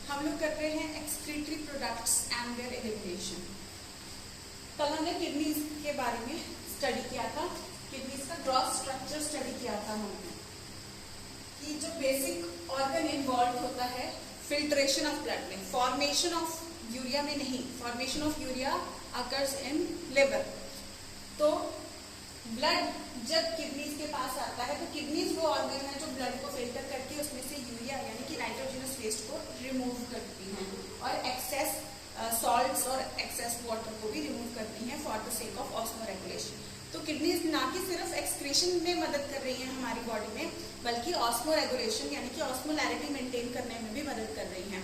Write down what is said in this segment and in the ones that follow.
हम लोग कर रहे हैं excretory products and there elimination. कल हमने किडनीज के बारे में स्टडी किया था, किडनीज का ग्रॉस स्ट्रक्चर स्टडी किया था हमने कि जो बेसिक ऑर्गन इन्वॉल्व होता है फिल्ट्रेशन ऑफ ब्लड में, फॉर्मेशन ऑफ यूरिया में नहीं, formation of urea occurs in liver. तो ब्लड जब किडनीज के पास आता है तो किडनीज वो ऑर्गन है जो ब्लड को फिल्टर करके उसमें से यूरिया यानी कि नाइट्रोजनस वेस्ट को रिमूव करती हैं और एक्सेस सॉल्ट्स और एक्सेस वाटर को भी रिमूव करती हैं for the sake of osmoregulation. तो किडनीज ना कि सिर्फ एक्सक्रीशन में मदद कर रही हैं हमारी बॉडी में, बल्कि ऑस्मोरेगुलेशन यानी कि ऑस्मोलैरिटी मेंटेन करने में भी मदद कर रही हैं।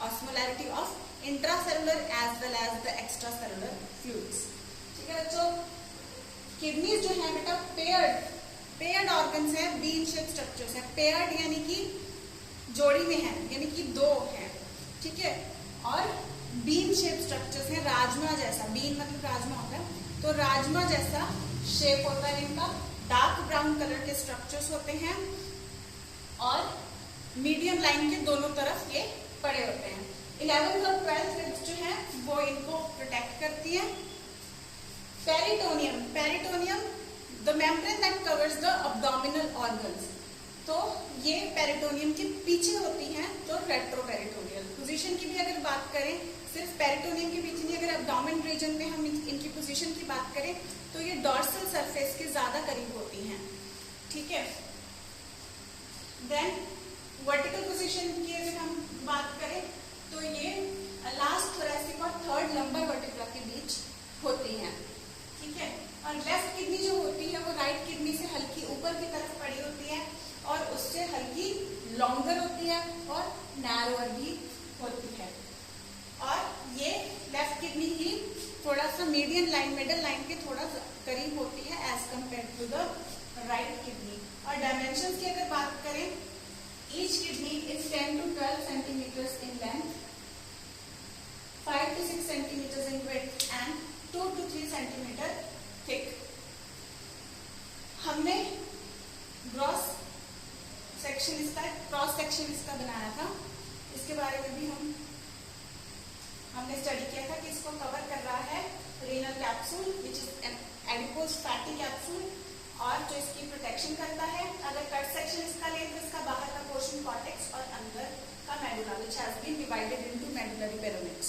Osmolarity of intracellular as well as the extracellular fluids. ठीक है बच्चों, किडनीज जो है बेटा पेयर्ड ऑर्गन्स है, बीन शेप स्ट्रक्चर्स है। पेयर्ड यानी कि जोड़ी में है, यानी कि दो है, ठीक है। और बीन शेप स्ट्रक्चर्स है, राजमा जैसा, बीन मतलब राजमा होता है, तो राजमा जैसा शेप होता है इनका। डार्क ब्राउन कलर के स्ट्रक्चर्स होते हैं और मीडियम लाइन के दोनों तरफ ये पड़े होते हैं। 11th और 12th रिब्स जो है वो इनको प्रोटेक्ट करती है। Peritoneum the membrane that covers the abdominal organs. तो ये पेरिटोनियम के पीछे होती हैं, तो रेट्रोपेरिटोनियल पोजीशन की भी अगर बात करें, सिर्फ पेरिटोनियम के पीछे नहीं, अगर एब्डोमेन रीजन में हम इनकी पोजीशन की बात करें तो ये डॉर्सल सरफेस के ज्यादा करीब होती हैं, ठीक है। देन वर्टिकल पोजीशन की अगर हम बात करें तो ये लास्ट थोरैसिक और थर्ड लंबर वर्टिब्रा के बीच होती हैं, ठीक है। और लेफ्ट किडनी जो होती है वो राइट किडनी से हल्की ऊपर की तरफ पड़ी होती है और उससे हल्की लॉन्गर होती है और नैरोअर भी होती है। और ये लेफ्ट किडनी ही थोड़ा सा मीडियम लाइन, मिडल लाइन के थोड़ा करीब होती है as compare to the right kidney. और डायमेंशन की अगर बात करें, each kidney is 10 to 12 centimetres in length, 5 to 6 centimetres in width and 2 to 3 centimetre thick. हमने क्रॉस सेक्शन इसका बनाया था, इसके बारे में भी हमने स्टडी किया था कि इसको कवर कर रहा है renal capsule which is an adipose fatty capsule, और जो इसकी प्रोटेक्शन करता है। अगर कट सेक्शन इसका ले तो इसका बाहर का पोर्शन कॉर्टेक्स और अंदर का medulla which has been divided into medullary pyramids,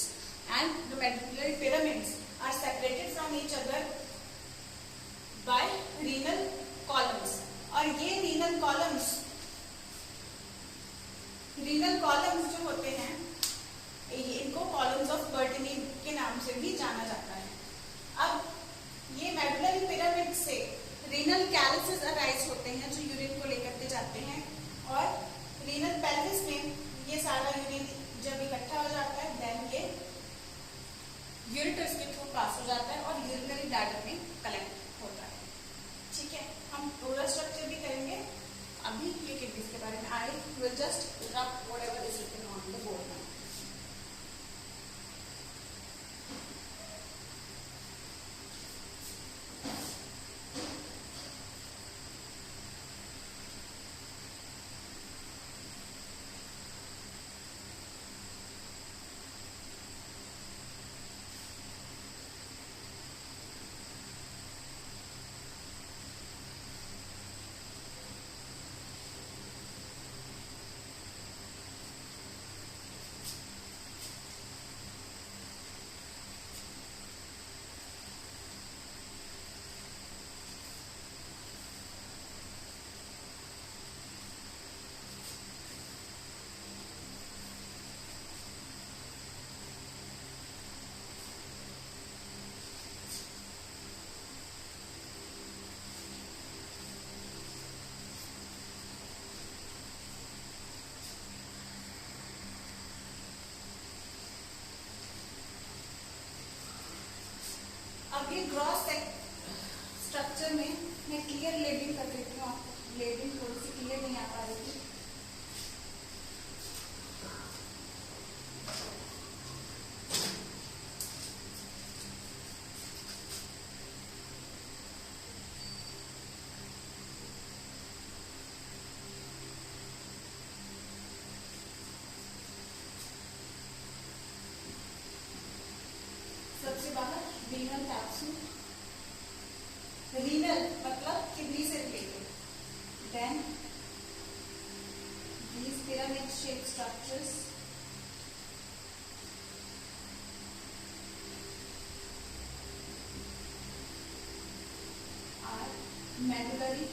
and the medullary pyramids are separated from each other by renal columns। और ये renal columns जो होते हैं इनको columns of Bertini के नाम से भी जाना जाता है। अब ये मेडुलरी पिरामिड से renal calyces arise होते हैं जो यूरिन को लेकर के जाते हैं, और renal pelvis में ये सारा यूरिन जब इकट्ठा हो जाता है देन ये यूरेटर्स के थ्रू पास हो जाता है और यूरिनरी ब्लैडर में कलेक्ट होता है, ठीक है। हम पूरा स्ट्रक्चर भी करेंगे, अभी ये किडनीज के बारे में। I will just rub whatever is written on the board now. अब ये ग्रॉस स्ट्रक्चर में मैं क्लियर लेबलिंग कर देती हूँ, लेबलिंग थोड़ी सी क्लियर नहीं आ पा रही थी। shaped structures are medullary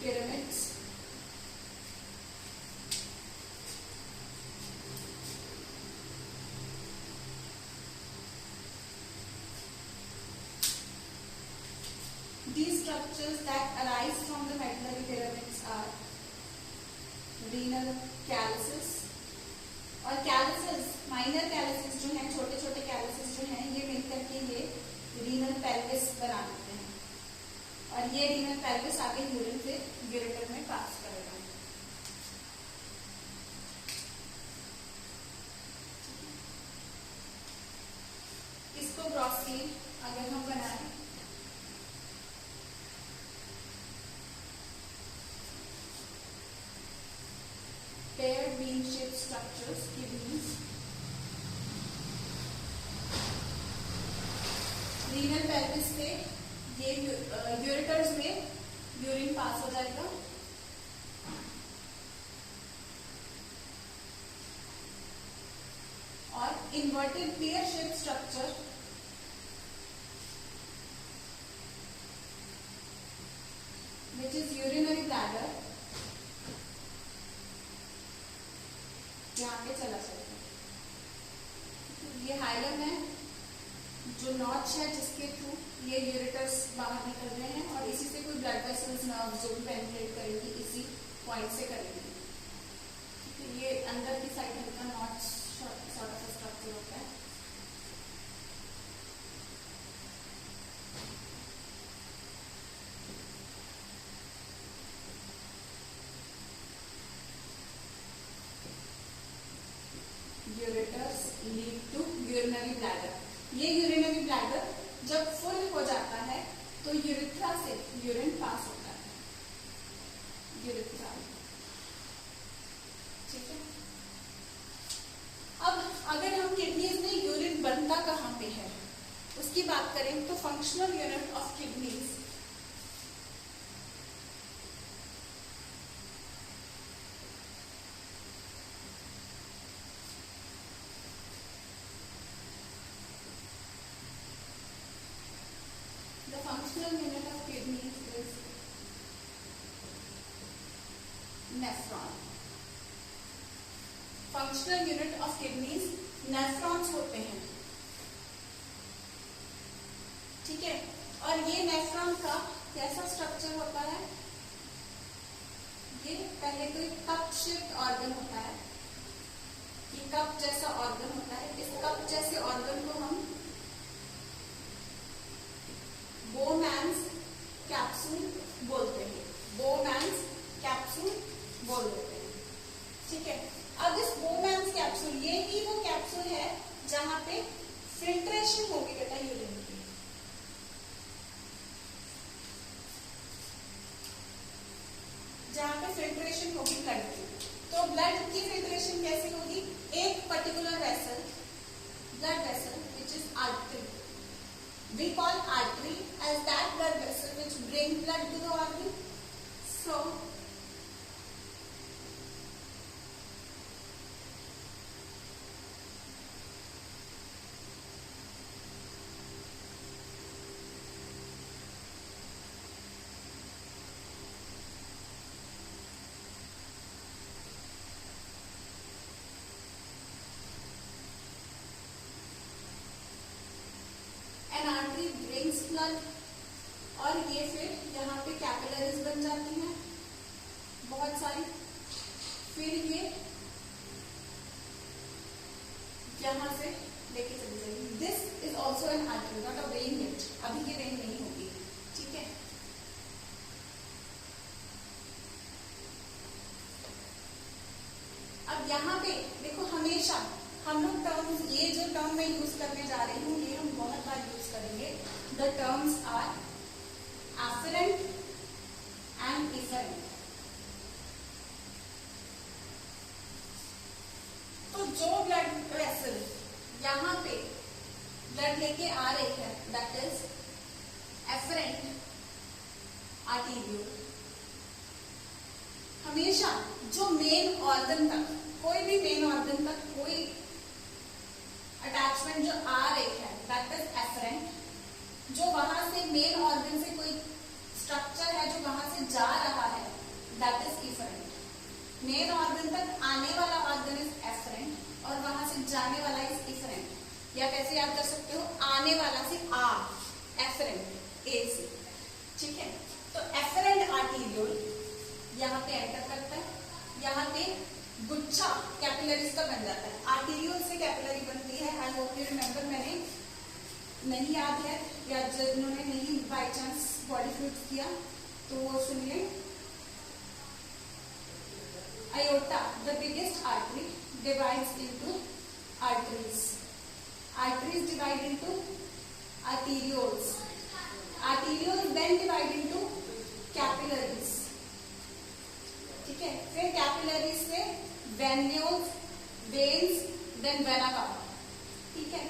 pyramids, these structures that arise from the medullary pyramids are renal calyces, और कैलिसेस माइनर कैलिसेस जो हैं, छोटे छोटे कैलिसेस जो हैं, ये मिलकर के ये रीनल पेल्विस बना देते हैं और ये रीनल पेल्विस आगे यूरिन से यूरेटर में पास करेगा। इसको ग्रॉसली अगर हम बनाएं paired bean shaped structures, kidneys, renal pelvis से ये यूरेटर्स में यूरिन पास हो जाएगा और inverted pear shape structure which is urinary bladder यहाँ पे चला जाएगा। ये हाइलम है जो नॉच है जिसके थ्रू ये यूरेटर्स बाहर निकल रहे हैं और इसी से कोई ब्लड वेसल्स नर्व जो भी पेनिट्रेट करेगी इसी पॉइंट से करेगी। ये अंदर की साइड हल्का नॉच सॉर्ट ऑफ स्ट्रक्चर होता है। Ureters lead to urinary bladder. ये यूरिनरी ब्लैडर जब फुल हो जाता है तो यूरिथ्रा से यूरिन पास होता है, यूरिथ्रा। ठीक है। अब अगर हम किडनीज में यूरिन बनता कहाँ पे है उसकी बात करें तो functional unit of kidneys functional unit of kidneys is nephron. Functional unit of kidneys nephrons होते हैं। ठीक है। और ये नेफ्रॉन का कैसा स्ट्रक्चर होता है? ये पहले तो एक कप शेप्ड ऑर्गन होता है, ये कप जैसा ऑर्गन होता है। इस कप जैसे ऑर्गन को हम बोमैन्स कैप्सूल बोलते हैं, बोमैन्स कैप्सूल बोल देते हैं। ठीक है। अब इस बोमैन्स कैप्सूल, ये ही वो कैप्सूल है जहां पे फिल्ट्रेशन होगी बेटा यूरिन की। जहां पे फिल्ट्रेशन होगी ब्लड की। तो ब्लड की फिल्ट्रेशन कैसे होगी? एक particular vessel, blood vessel which is artery, we call artery as that blood vessel which bring blood to the organ. So an artery brings blood और ये फिर यहाँ पे कैपिलरीज बन जाती हैं बहुत सारी, फिर ये यहाँ से लेके चली जाएगी। This is also an artery, not a when yet, अभी ये वेन नहीं होगी। ठीक है। अब यहाँ पे देखो, हमेशा हम लोग टर्म्स, ये जो टर्म मैं यूज करने जा रही हूँ ये हम बहुत बार यूज करेंगे। The terms are afferent and efferent। तो जो ब्लड वेसल यहाँ पे ब्लड लेके आ रही है दैट इज एफरेंट आर्टेरियो, हमेशा जो मेन ऑर्गन तक, कोई भी मेन ऑर्गन तक कोई अटैचमेंट जो आ रही है दैट इज एफरेंट। जो वहां से मेन ऑर्गन से कोई स्ट्रक्चर है जो वहां से जा रहा है that is efferent. Main organ तक आने वाला ऑर्गन इज एफरेंट और वहां से जाने वाला इज इफरेंट। या कैसे याद कर सकते हो, आने वाला से आ, एफरेंट ए से, ठीक है। तो एफरेंट आर्टीरियोल यहाँ पे एंटर करता है, यहाँ पे गुच्छा कैपिलरीज का बन जाता है। आर्टीरियोल से कैपिलरी बनती है। आई होप यू रिमेम्बर, मैंने नहीं याद है या जिन्होंने नहीं बाय चांस बॉडी फ्लूइड्स किया तो वो सुन ले। aorta, the biggest artery, divides into arteries. Arteries divide into arterioles. Arterioles then divide into capillaries. ठीक है, फिर कैपिलरीज से venules, veins, then vena cava, ठीक है।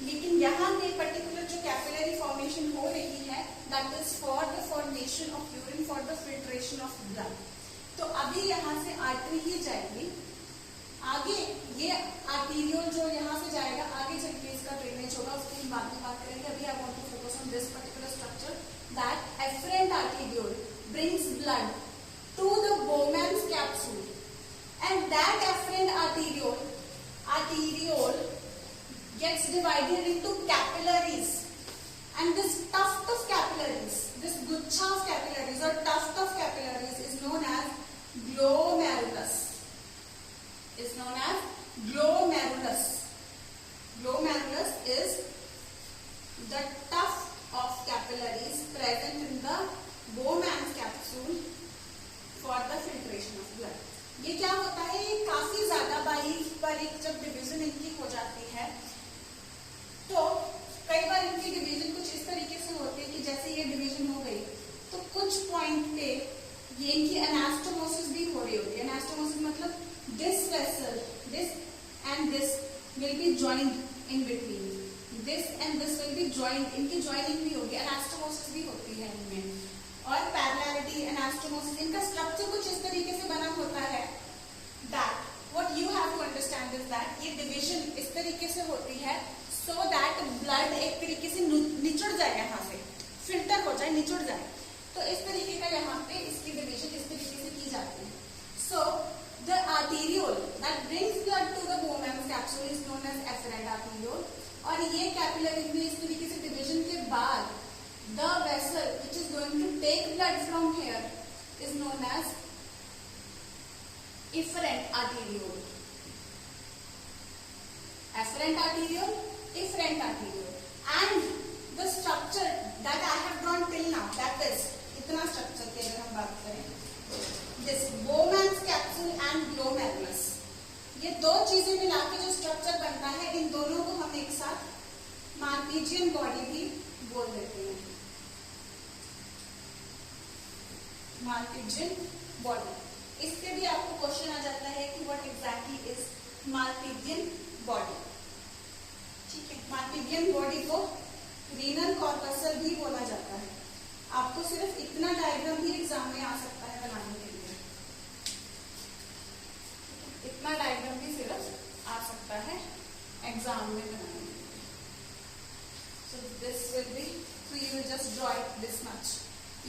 लेकिन यहाँ पे पर्टिकुलर जो कैपिलरी फॉर्मेशन हो रही है that is for the formation of urine, for the filtration of blood. तो अभी यहाँ से आर्टरी ही जाएगी, आगे ये आर्टीरियोल जो यहाँ से जाएगा, आगे चल के इसका ड्रेनेज होगा, उसकी बाद में बात करेंगे। अभी I want to focus on this particular structure that efferent arteriole brings blood to the Bowman's capsule, and that afferent arteriole gets divided into capillaries, and this tuft of capillaries, this guच्छा of capillaries or tuft of capillaries is known as glomerulus. Is known as glomerulus. Glomerulus is the tuft of capillaries present in the Bowman's capsule for the filtration of blood. ये क्या होता है, ये काफी ज्यादा बारीक जब division इनकी हो जाती है तो कई बार इनकी डिवीजन कुछ इस तरीके से होती है कि जैसे ये डिवीजन हो गई तो कुछ पॉइंट पे ये इनकी एनास्टोमोसिस भी हो रही होती है। एनास्टोमोसिस मतलब this vessel, this and this will be joined in between, this and this will be joined, इनकी जॉइनिंग भी होगी, एनास्टोमोसिस भी होती है इनमें। और पैरेललिटी, एनास्टोमोसिस, इनका स्ट्रक्चर कुछ इस तरीके से बना होता है that what you have to understand is that ये डिवीजन इस तरीके से होती है सो दैट ब्लड एक तरीके से निचुड़ जाए, यहाँ से फिल्टर हो जाए, निचुड़ जाए। तो इस तरीके का यहाँ पे इसकी डिवीजन इस तरीके से की जाती है। So the arteriole that brings blood to the Bowman's capsule is known as afferent arteriole। और ये कैपिलरी में इस तरीके से डिवीजन के बाद the vessel which is going to take blood from here is known as efferent arteriole. Afferent arteriole, efferent arteriole, and the structure that I have drawn till now, that is इतना structure की अगर हम बात करें, this Bowman's capsule and glomerulus, ये दो चीजें मिला के जो स्ट्रक्चर बनता है, इन दोनों को हम एक साथ मार्पीजियन बॉडी भी बोल देते हैं। मार्पीजियन बॉडी, इससे भी आपको क्वेश्चन आ जाता है कि व्हाट एग्जैक्टली इज मार्पीजियन बॉडी, ठीक है। मार्पीजियन बॉडी को रीनल कॉर्पसल भी बोला जाता है। आपको सिर्फ इतना डायग्राम भी एग्जाम में आ सकता है बनाने के लिए, इतना डायग्राम भी सिर्फ आ सकता है एग्जाम में बनाने के लिए। So this will be, so you will just draw it this much.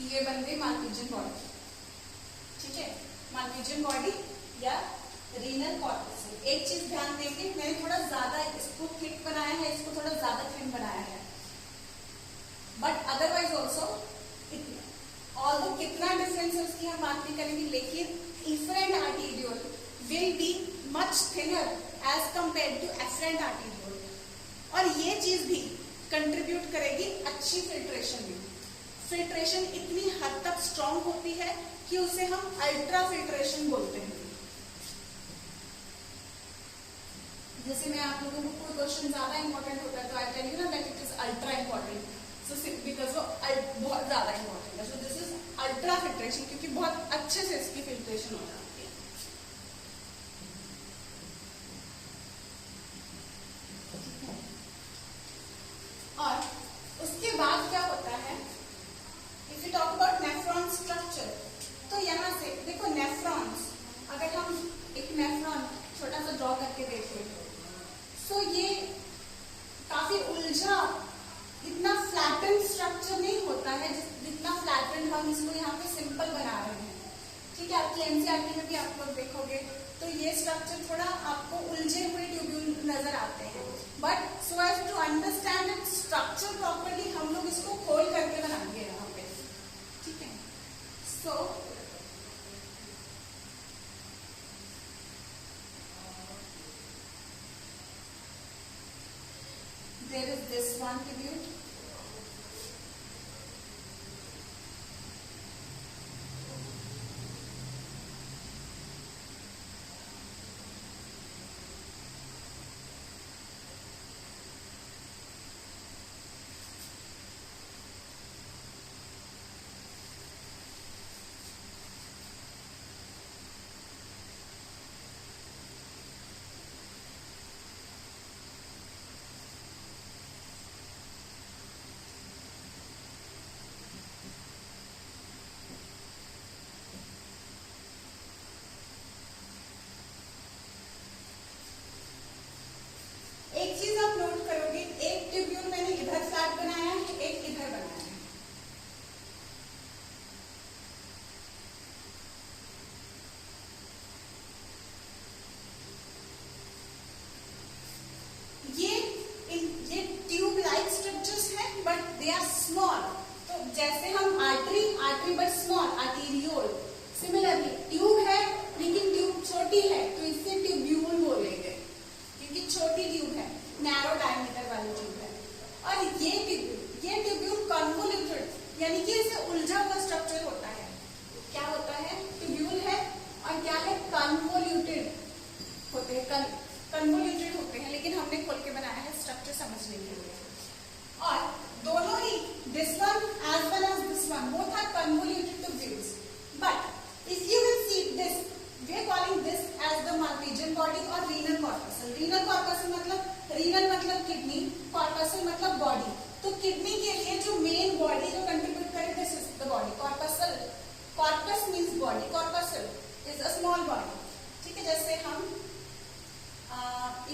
ये बन गई मार्पीजियन बॉडी, ठीक है। मार्पीजियन बॉडी या रीनल कॉर्पसल। एक चीज ध्यान देंगे, मैंने थोड़ा ज्यादा इसको थिक बनाया है, इसको थोड़ा ज्यादा थिन बनाया है, बट अदरवाइज ऑल्सो ऑल्दो कितना डिफरेंस है उसकी हम बात नहीं करेंगे, लेकिन efferent arteriole will be much thinner as compare to efferent arteriole. और ये चीज भी कंट्रीब्यूट करेगी अच्छी फिल्ट्रेशन में। फिल्ट्रेशन इतनी हद तक स्ट्रॉन्ग होती है कि उसे हम अल्ट्रा फिल्ट्रेशन बोलते हैं। जैसे मैं आप लोगों को कोई क्वेश्चन ज्यादा इंपॉर्टेंट होता है तो आई टेल यू ना that it is ultra important, so because वो बहुत ज्यादा इंपॉर्टेंट है। So this is ultra filtration, क्योंकि बहुत अच्छे से इसकी फिल्ट्रेशन हो जाती है। और उसके बाद क्या होता है, if you talk about nephron structure, तो यहाँ से देखो नेफ्रॉन्स अगर हम एक नेफ्रॉन छोटा सा ड्रॉ करके देखें, सो ये काफी उलझा, इतना फ्लैटेंड स्ट्रक्चर नहीं होता है जितना फ्लैटेंड हम इसको यहाँ पे सिंपल बना रहे हैं। ठीक है, आपकी एनसीईआरटी में भी आप लोग देखोगे तो ये स्ट्रक्चर थोड़ा आपको उलझे हुए ट्यूब्यूल नजर आते हैं, but so as to understand its structure properly हम लोग इसको खोल करके बनाएंगे यहाँ पे। ठीक है, सो there is this one tubule, एक चीज आप नोट करोगे, एक ट्यूब्यूल मैंने इधर फ्लैट बनाया है, एक इधर बनाया है। ये ट्यूब लाइक स्ट्रक्चर्स हैं, बट दे आर स्मॉल। तो जैसे हम artery but small, arteriole, similarly tube है लेकिन ट्यूब छोटी है तो इससे ट्यूब्यूल बोलेंगे क्योंकि छोटी ट्यूब है, नैरो डायमीटर वाली ट्यूब है। और ये ट्यूब्यूल कन्वोल्यूटेड यानी कि इससे उलझा हुआ स्ट्रक्चर होता है। क्या होता है? ट्यूब्यूल है और क्या है? कन्वोल्यूटेड होते हैं, कन्वोल्यूटेड होते हैं, लेकिन हमने खोल के बनाया है स्ट्रक्चर समझने के लिए। और दोनों ही this one as well as this one both are convoluted tubules, but if you will see this, we are calling this as the Malpighian body or renal corpuscle. Renal corpuscle मतलब kidney, corpuscle मतलब body. तो kidney के लिए जो main body जो contribute करे, this is the body, corpuscle. Corpus means body, corpuscle is a small body. ठीक है, जैसे हम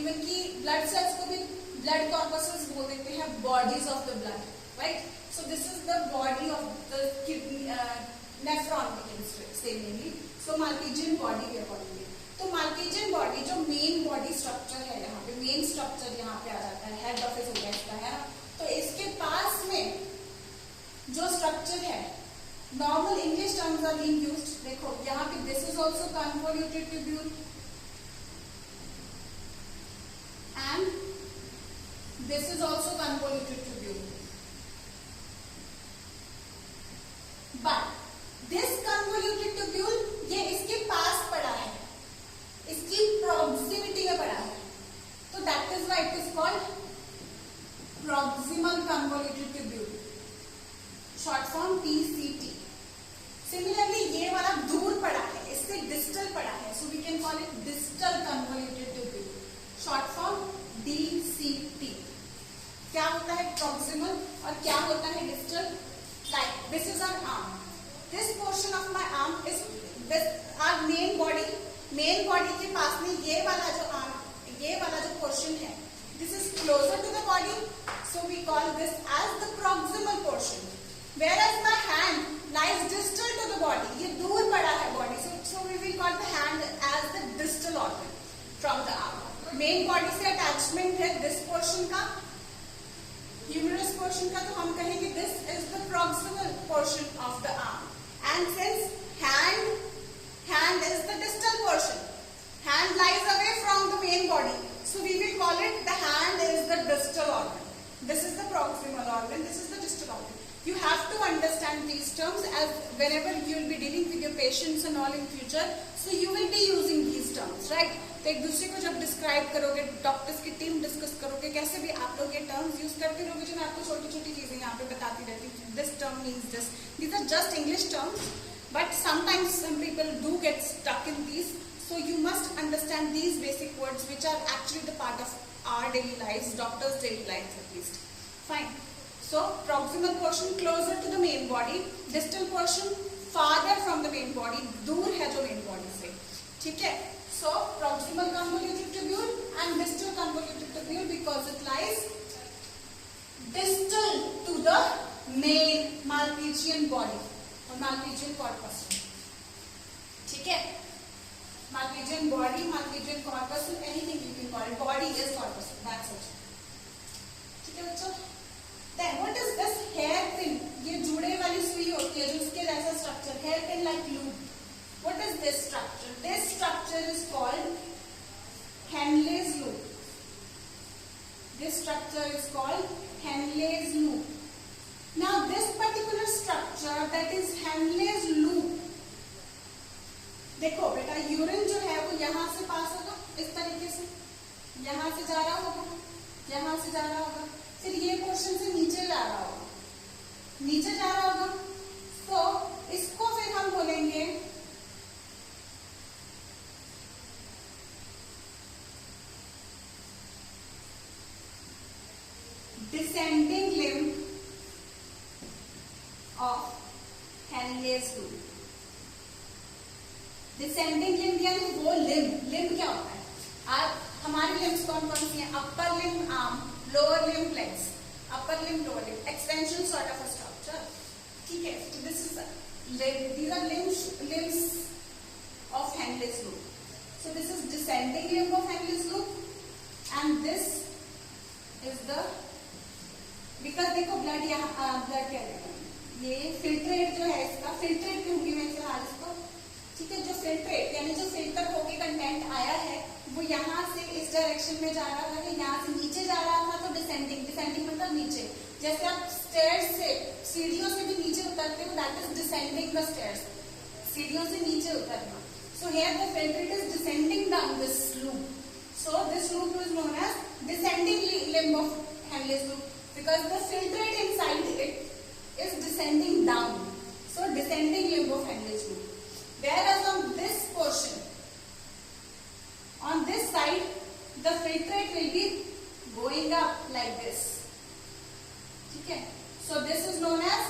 इवन की ब्लड सेल्स को भी ब्लड corpuscles बोल देते हैं, bodies of the blood, right? So this is the body of the kidney, nephron we can say mainly. So Malpighian body we are calling it. तो Malpighian body जो main body structure है, यहाँ पे main structure यहाँ पे आ जाता है, head office हो गया इसका, है ना? तो इसके पास में जो स्ट्रक्चर है, normal English terms are being used. देखो यहाँ पे this is also convoluted tubule and this is also convoluted tubule, but this convoluted tubule ये इसके पास पड़ा है, इसकी प्रॉक्सिमिटी में पड़ा है, तो that is why it is called proximal convoluted tubule, short form PCT। Similarly ये वाला दूर पड़ा है, इससे डिस्टल पड़ा है, so we can call it distal convoluted tubule, short form DCT। क्या होता है प्रॉक्सिमल और क्या होता है distal? Like this is our arm, this portion of my arm is this our main body के पास में ये वाला जो portion है, this is closer to the body, so we call this as the proximal portion, whereas my hand lies distal to the body, ये दूर पड़ा है body, so we will call the hand as the distal organ from the arm. main body से attachment है this portion का, humerus portion का, तो हम कहेंगे this is the proximal portion of the arm. And since hand is the distal portion, hand lies away from the main body, so we will call it the hand is the distal organ. This is the proximal organ, this is the distal organ. You have to understand these terms as whenever you will be dealing with your patients and all in future, so you will be using these terms, right? तो एक दूसरे को जब describe करोगे, doctors की team discuss करोगे, कैसे भी आप लोग ये टर्म्स यूज करते रहोगे, जो मैं आपको छोटी छोटी चीजें यहाँ पे बताती रहती हूँ, this term means this, these are just English terms, but sometimes some people do get stuck in these, so you must understand these basic words which are actually the part of our daily life, doctors daily life at least. Fine, so proximal portion closer to the main body, distal portion farther from the main body, दूर है जो main body से। ठीक है. So proximal convoluted tubule and distal convoluted tubule because it lies distal to the main Malpighian body or Malpighian corpuscle. ठीक है. Malpighian body, Malpighian corpuscle, anything you can call it. Body is corpuscle. That's it. ठीक है बच्चों. Then what is this hairpin? ये जुड़े वाली सुई होती है जो इसके जैसा structure, hairpin like loop. What is this structure? This structure is called Henle's loop. This structure is called Henle's loop. Now this particular structure that is Henle's loop. देखो बेटा यूरिन जो है वो यहाँ से पास होगा इस तरीके से, यहाँ से जा रहा होगा, यहाँ से जा रहा होगा, फिर ये पोर्शन से नीचे जा रहा होगा, नीचे जा रहा होगा. तो इसको फिर हम बोलेंगे descending limb of Henle's loop. Descending limb यानी वो लिम्ब क्या होता है? आज हमारी लिम्ब्स कौन कौन सी हैं? Upper limb arm, lower limb legs, upper limb lower limb, extension sort of a structure. ठीक है. This is these are limbs of Henle's loop. So this is descending limb of Henle's loop and this is the, because देखो blood यहाँ blood क्या है, ये filtrate जो है इसका, फिल्ट्रेट कहूंगी मैं फिलहाल इसको. ठीक है. जो फिल्ट्रेट यानी जो फिल्टर होके कंटेंट आया है वो यहाँ से इस डायरेक्शन में जा रहा था, यहाँ से नीचे जा रहा था, तो डिसेंडिंग, डिसेंडिंग मतलब नीचे. जैसे आप स्टेयर्स से, सीढ़ियों से भी नीचे उतरते हो, that is descending the stairs, सीढ़ियों से नीचे उतरना. So here the filtrate is descending down this loop. So this loop is known as descending limb of Henle's loop because the filtrate inside it is descending down. So descending limb of Henle's loop. Whereas on this portion, on this side, the filtrate will be going up like this. ठीक है. So this is known as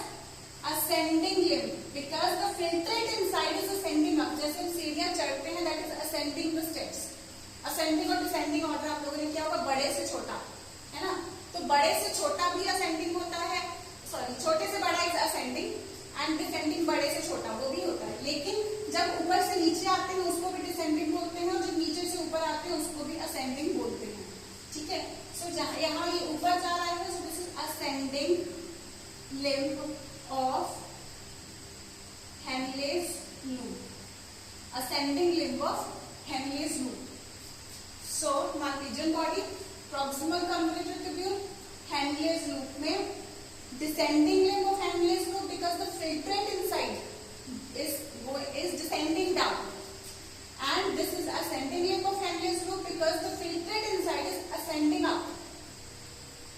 ascending limb because the filtrate inside is ascending up. जैसे हम सीढ़ियां चढ़ते हैं, that is ascending the steps. Ascending और descending order आप लोगों ने क्या होगा? बड़े से छोटा, है ना? तो बड़े से छोटा भी ascending होता है, सॉरी छोटे से बड़ा इज ascending एंड डिसेंडिंग बड़े से छोटा वो भी होता है. लेकिन जब ऊपर से नीचे आते हैं उसको भी डिसेंडिंग बोलते हैं और जब नीचे से ऊपर आते हैं उसको भी असेंडिंग बोलते हैं. ठीक है. सो यहाँ ये ऊपर जा रहा है, so this is ascending limb of Henle's loop. Ascending limb of Henle's loop. So Malpighian body, proximal convoluted tubule, Henle's loop में descending limb of Henle's loop because the filtrate inside is descending down, and this is ascending limb of Henle's loop because the filtrate inside is ascending up.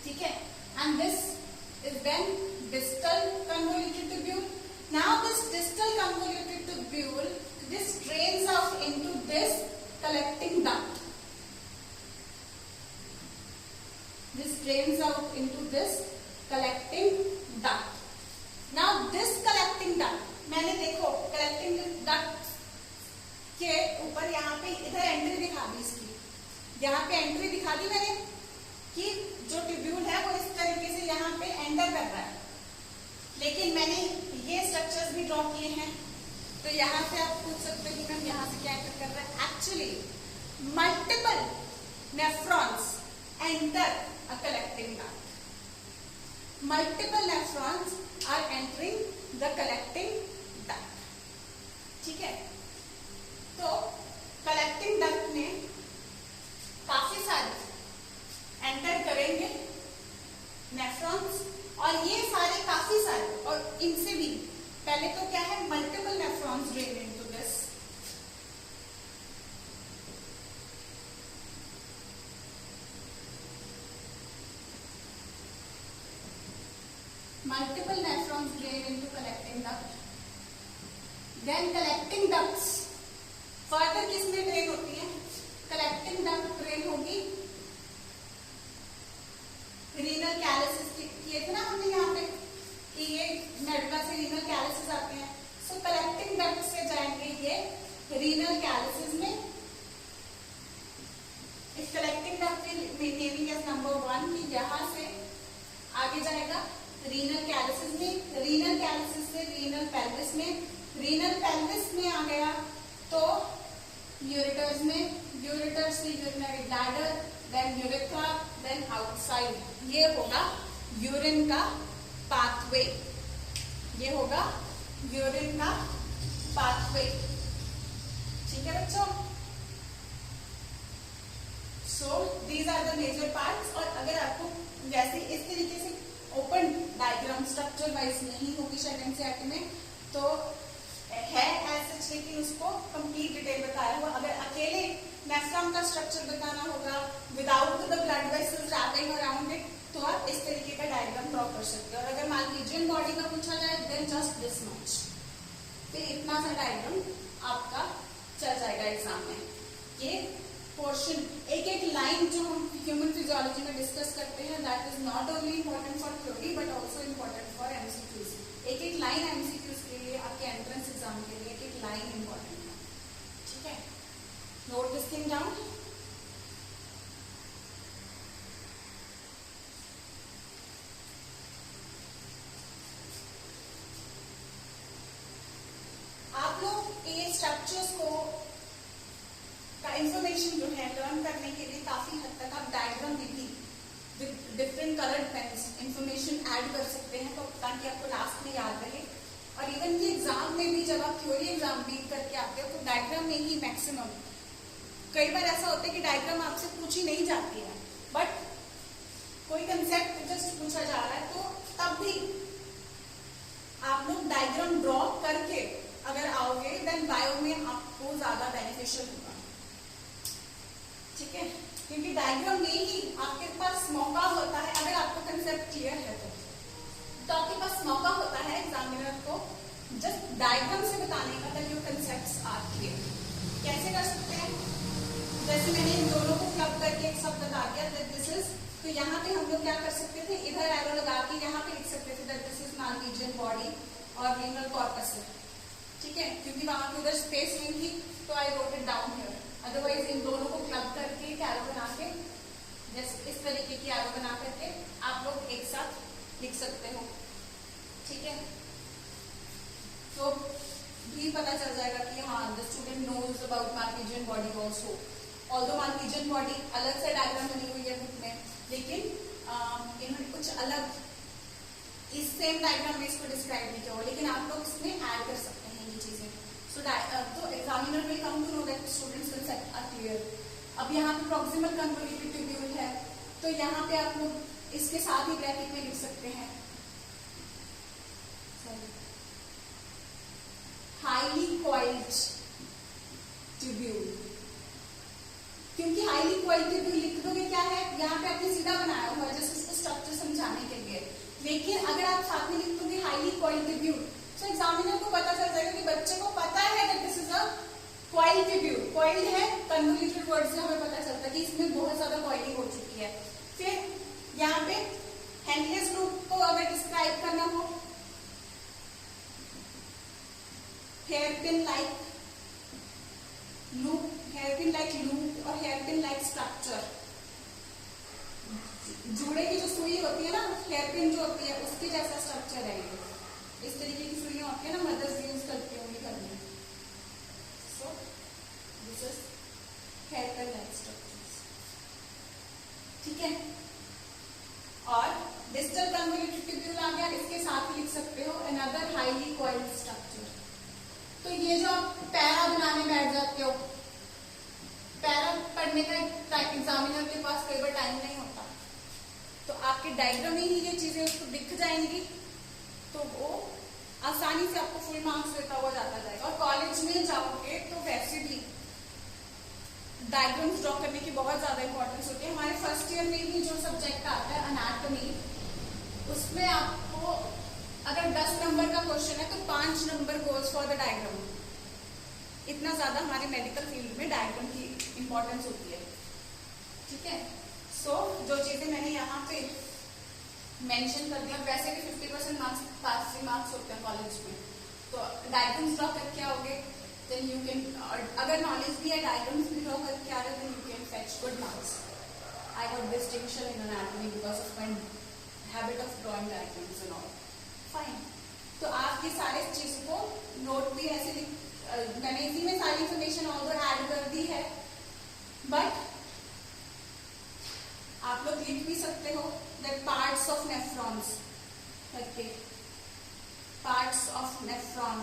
ठीक है. And this is then distal convoluted tubule. Now this distal convoluted tubule, this drains out into this collecting duct. This drains out into this collecting duct. Now this collecting duct, मैंने देखो collecting duct के ऊपर यहाँ पे इधर entry दिखा दी इसकी, यहाँ पे एंट्री दिखा दी मैंने कि जो ट्यूब्यूल है वो इस तरीके से यहाँ पे एंटर कर रहा है. लेकिन मैंने ये स्ट्रक्चर्स भी ड्रॉ किए हैं, तो यहाँ से आप पूछ सकते हो कि मैम यहाँ से क्या एंटर कर रहा है. Actually multiple nephrons enter a collecting duct. Multiple nephrons are entering the collecting duct. ठीक है. तो collecting duct में काफी सारे एंटर करेंगे नेफ्रॉन्स, और ये सारे काफी सारे, और इनसे भी पहले तो क्या है, multiple nephrons drain into this. Multiple nephrons drain into collecting duct. Then collecting ducts further किसमें drain होती है? Collecting duct drain होगी renal calyces किए थे ना हमने यहाँ पे कि ये मेडुला से renal calyces आते हैं. So collecting duct से जाएंगे ये renal calyces में इसमें रीनल पेल्विस में आ गया, तो यूरेटर्स में, यूरेटर से urinary bladder, then urethra, then outside. ये होगा यूरिन का पाथवे, ये होगा यूरिन का पाथवे. ठीक है बच्चों. So these are the major parts. और अगर आपको वैसे इस तरीके से ओपन डायग्राम स्ट्रक्चर वाइज नहीं होगी शायद एनसीईआरटी में, तो है ऐसा, लेकिन उसको कंप्लीट डिटेल बताया हुआ. अगर अकेले नेफ्रॉन का स्ट्रक्चर बताना होगा without the blood vessels wrapping around it, तो आप इस तरीके का डायग्राम ड्रॉ कर सकते हो. और अगर मालपीजियन बॉडी का पूछा जाए देन जस्ट दिस मच. फिर इतना सा डायग्राम आपका चल जाएगा एग्जाम में. ये पोर्शन, एक एक लाइन जो हम ह्यूमन फिजियोलॉजी में डिस्कस करते हैं, that is not only important for theory but also important for MCQs. एक एक लाइन एमसीक्यूज के लिए, आपके एंट्रेंस एग्जाम के लिए एक एक लाइन इम्पोर्टेंट है. ठीक है, नोट दिस थिंग डाउन. आप लोग ये स्ट्रक्चर्स को का इंफॉर्मेशन जो है लर्न करने के लिए काफी हद तक आप डायग्राम में भी with different coloured pens information add कर सकते हैं, तो ताकि आपको लास्ट में याद रहे. और इवन कि एग्जाम में भी जब आप थ्योरी एग्जाम बीट करके आते हो तो डायग्राम में ही मैक्सिमम, कई बार ऐसा होता है कि डायग्राम आपसे पूछी नहीं जाती है बट कोई कंसेप्ट जस्ट पूछा जा रहा है, तो तब भी आप लोग डायग्राम ड्रॉ करके अगर आओगे देन बायो में आपको ज्यादा बेनिफिशियल होगा. ठीक है, क्योंकि डायग्राम में ही आपके पास मौका होता है, अगर आपको कंसेप्ट क्लियर है तो आपके पास मौका होता है एग्जामिनर को जस्ट डायग्राम से बताने का that your concepts are clear. कैसे कर सकते हैं? जैसे मैंने इन दोनों को क्लब करके एक शब्द बता दिया दैट दिस इज, तो यहाँ पे हम लोग क्या कर सकते थे, इधर एरो लगा के यहाँ पे लिख सकते थे that this is Malpighian body और रीनल कॉर्पस. ठीक है, क्योंकि वहां पे उधर स्पेस नहीं थी तो I wrote it down here. Otherwise in दोनों को क्लब करके एक एरो बना के, जैसे इस तरीके की एरो बना करके आप लोग एक साथ लिख सकते हो. ठीक है, तो भी पता चल जाएगा कि हाँ the student knows about Malpighian body also. Although Malpighian body अलग से डायग्राम बनी हुई है बुक में, लेकिन इन्होंने कुछ अलग इस सेम डायग्राम में इसको डिस्क्राइब नहीं किया हो, लेकिन आप लोग इसमें ऐड कर सकते हैं ये चीजें. So तो examiner will come to know that students' concept are clear. अब यहाँ पे proximal convoluted tubule है, तो यहाँ पे आप लोग इसके साथ ही ब्रैकेट में लिख सकते हैं highly coiled tubule. क्योंकि highly coiled tubule लिख दोगे क्या है, यहाँ पे आपने सीधा बनाया हुआ है जैसे उसको स्ट्रक्चर समझाने के लिए, लेकिन अगर आप साथ में लिख दोगे highly coiled tubule तो एग्जामिनर को पता चल जाएगा कि बच्चे को पता है कि this is a coil tubule. Coil है, कन्वोल्यूटेड वर्ड से हमें पता चलता है कि इसमें बहुत ज्यादा कॉइलिंग हो चुकी है. फिर यहाँ पे हेनरीज लूप को अगर डिस्क्राइब करना हो, hairpin like loop, hairpin like loop और हेयरपिन लाइक स्ट्रक्चर. जूड़े की जो सुई होती है ना, हेयरपिन जो होती है उसके जैसा स्ट्रक्चर है ये. इस तरीके की सुइयां होती है ना, मदर्स यूज करती होंगी घर में. So this is hairpin like structures. ठीक है, और डिस्टल कन्वोल्यूटेड ट्यूब्यूल आ गया, इसके साथ ही लिख सकते हो अनदर हाईली कॉइल्ड स्ट्रक्चर. तो ये जो आप पैरा बनाने बैठ जाते हो, पैरा पढ़ने का एग्जामिनर के पास कई बार टाइम नहीं होता, तो आपके डायग्राम में ही ये चीजें उसको दिख जाएंगी, तो वो आसानी से आपको फुल मार्क्स देता हुआ जाता जाएगा. और कॉलेज में जाओगे तो वैसे भी डायग्राम्स ड्रॉ करने की बहुत ज्यादा इंपॉर्टेंस होती है. हमारे फर्स्ट ईयर में भी जो सब्जेक्ट आता है एनाटॉमी, उसमें आपको अगर 10 नंबर का क्वेश्चन है तो 5 number goes for the diagram. इतना ज्यादा हमारे मेडिकल फील्ड में डायग्राम की इंपॉर्टेंस होती है. ठीक है, सो जो चीजें मैंने यहाँ पे मेंशन कर दिया, वैसे भी 50% मार्क्स पासिंग मार्क्स होते हैं कॉलेज में, तो डायग्राम्स ड्रॉ करके आओगे देन यू कैन, अगर नॉलेज भी है डायग्राम्स भी ड्रॉ करके आ रहे then you can fetch good marks. I got distinction in anatomy because of my habit of drawing diagrams and all. Fine. तो आप ये सारे चीज को नोट भी ऐसे मैंने इसी में सारी इंफॉर्मेशन ऑल्दो ऐड कर दी है, बट आप लोग लिख भी सकते हो दैट पार्ट्स ऑफ नेफ्रॉन्स करके, पार्ट्स ऑफ नेफ्रॉन।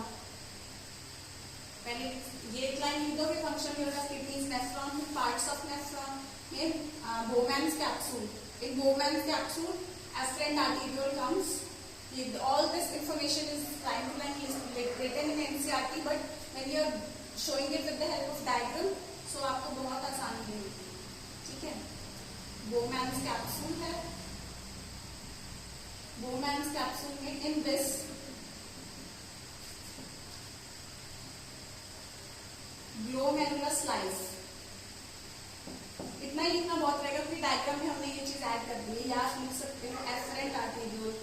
पहले ये एक लाइन लिख दो कि function unit kidneys nephron, parts of nephron में Bowman's capsule. In Bowman's capsule, afferent arteriole comes. All this information is line to line written in NCERT, but when you are showing it with the help of diagram, so आपको बहुत आसानी होगी, ठीक है। Bowman's capsule है, Bowman's capsule में in this glomerular slice, इतना ही लिखना बहुत रहेगा क्योंकि डायग्राम में हमने ये चीज ऐड कर दी है। या आप लिख सकते हो efferent arteriole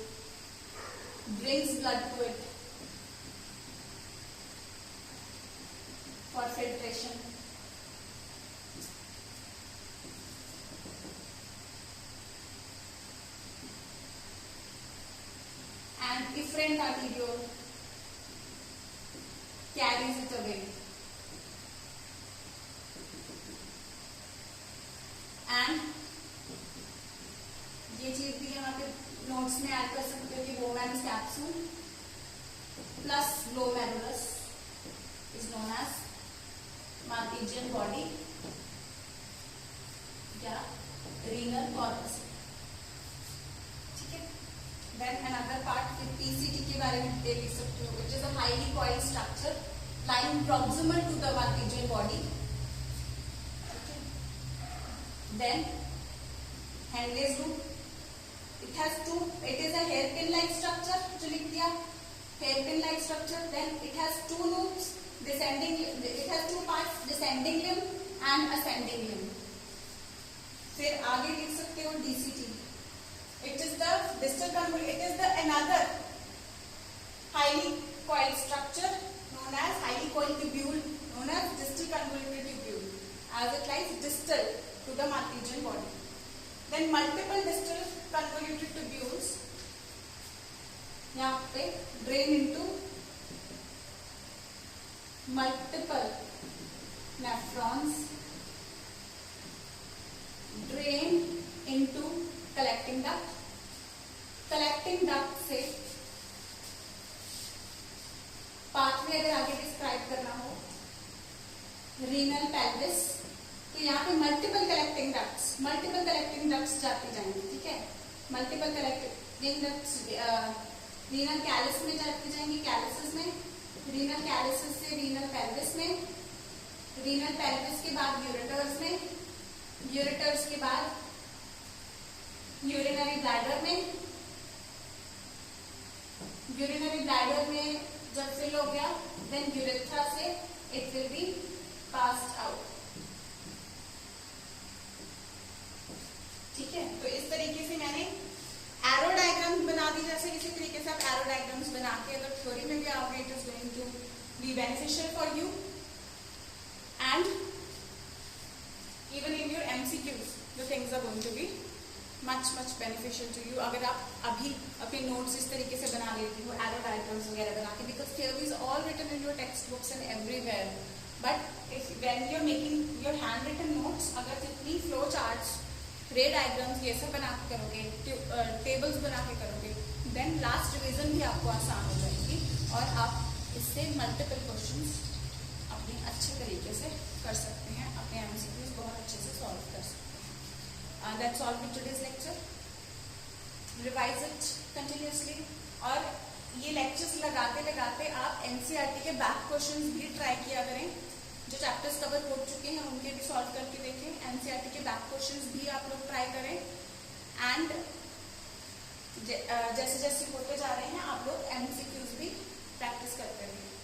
brings blood to it for filtration. And efferent arteriole carries it away. And ये चीज भी यहाँ पे नोट्स में ऐड कर सकते हो कि Bowman's capsule plus glomerulus is known as Malpighian body या renal corpus, ठीक है। Then another part PCT के बारे में लिख सकते हो, which is a highly coiled structure lying proximal to the Malpighian body. Then Henle's loop, it is a hairpin-like structure, जो लिख दिया hairpin-like structure. Then it has two loops, it has two parts, descending limb and ascending limb. फिर आगे लिख सकते हो DCT, it is the distal convoluted, it is the another highly coiled structure known as highly coiled tubule known as distal convoluted tubule, as it lies distal to the Malpighian body. Then multiple distal convoluted tubules यहाँ पे drain into multiple nephrons, drain into collecting duct. Collecting duct से pathway अगर आगे describe करना हो, renal pelvis, तो यहाँ पे मल्टीपल कलेक्टिंग डक्ट्स जाती जाएंगी, ठीक है। Multiple collecting ducts renal Kallis में जाती जाएंगी, कैलिसिस में, रीनल कैलिसिस से रीनल पेल्विस में, रीनल पेल्विस के बाद यूरेटर्स में, यूरेटर्स के बाद यूरिनरी ब्लैडर में, यूरिनरी ब्लैडर में जब फिल हो गया देन यूरेथ्रा से it will be passed out, ठीक है। तो इस तरीके से मैंने एरो डायग्राम बना दी, जैसे इसी तरीके से आप एरो डायग्राम्स बना के अगर थ्योरी में भी आओगे it is going to be beneficial for you and even in your MCQs the things are going to be much beneficial to you अगर आप अभी अपने नोट्स इस तरीके से बना लेती हो एरो डायग्राम्स वगैरह बना के, because theory is all written in your textbooks and everywhere, but if when you are making your handwritten notes, अगर जितनी फ्लो चार्ट्स, रे डायग्राम्स ये सब बना के करोगे, टेबल्स बना के करोगे, देन लास्ट रिवीजन भी आपको आसान हो जाएगी और आप इससे मल्टीपल क्वेश्चंस अपने अच्छे तरीके से कर सकते हैं, अपने MCQs बहुत अच्छे से सॉल्व कर सकते हैं। That's all with today's lecture, revise it continuously, और ये लेक्चर्स लगाते लगाते आप NCERT के बैक क्वेश्चंस भी ट्राई किया करें, जो चैप्टर्स कवर हो चुके हैं उनके भी सॉल्व करके देखें, NCERT के बैक क्वेश्चंस भी आप लोग ट्राई करें, एंड जैसे जैसे होते जा रहे हैं आप लोग MCQs भी प्रैक्टिस करते रहें।